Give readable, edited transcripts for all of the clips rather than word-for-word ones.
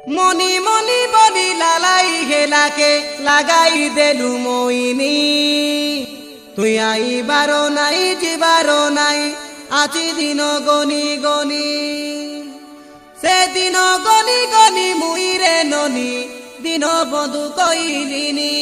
মনি মনি বলি লালাই হেলাকে লাগাই দেলু মইনি তুই আইবারো নাই যাবারো নাই আছি দিন গনি গনি সে দিন গনি গনি মুই রে ননি দিন বন্ধু কইলিনি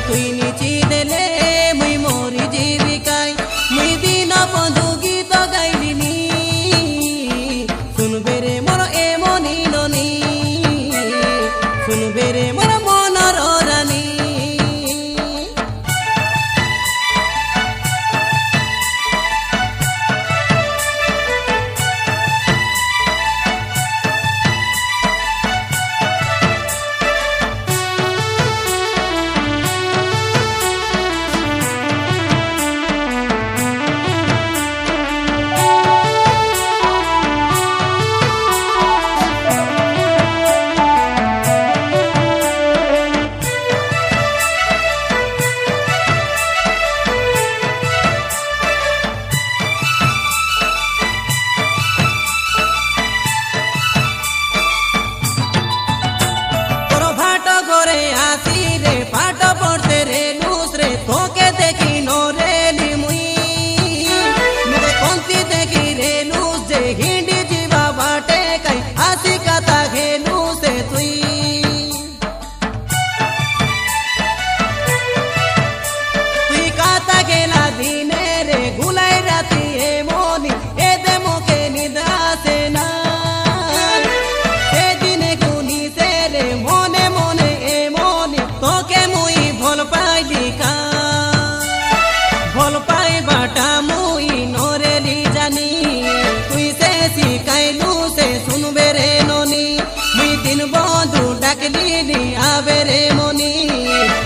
তুই নিচি দেলে মুই মরি জীবিকায় মুই দিন বন্ধু গীত গাইলিনি শুনবে রে মোর এমনি ননি শুনবে রে মোর মনর রানী আবে রে মনি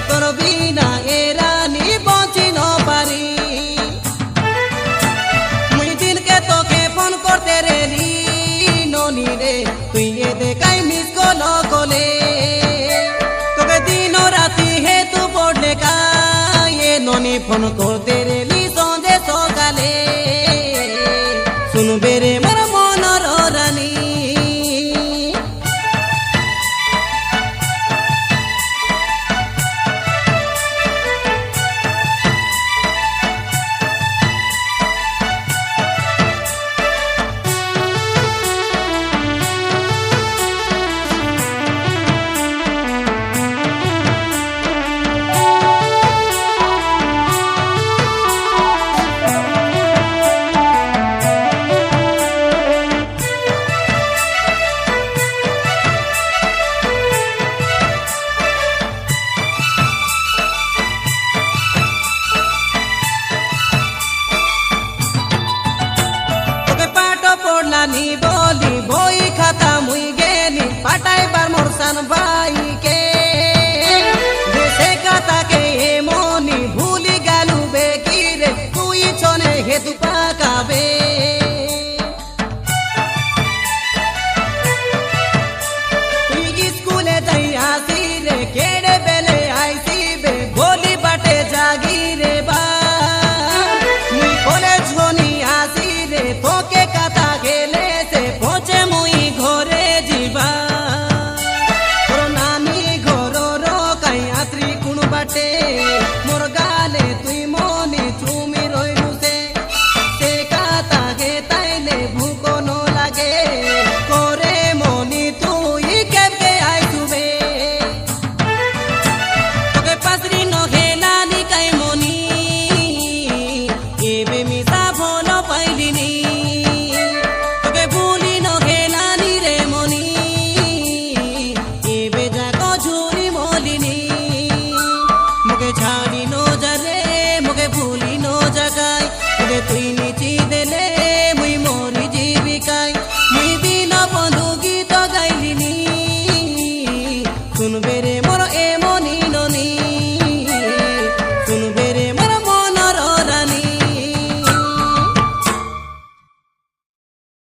তোর বিনা এ রানী বঞ্চি ন পারি মুই দিনকে তোকে ফোন করতে রে ননি রে তুই এ দেখাই মিস কল কলে তোকে দিন রাতি হে তু পড়লে কায়ে ননি ফোন কর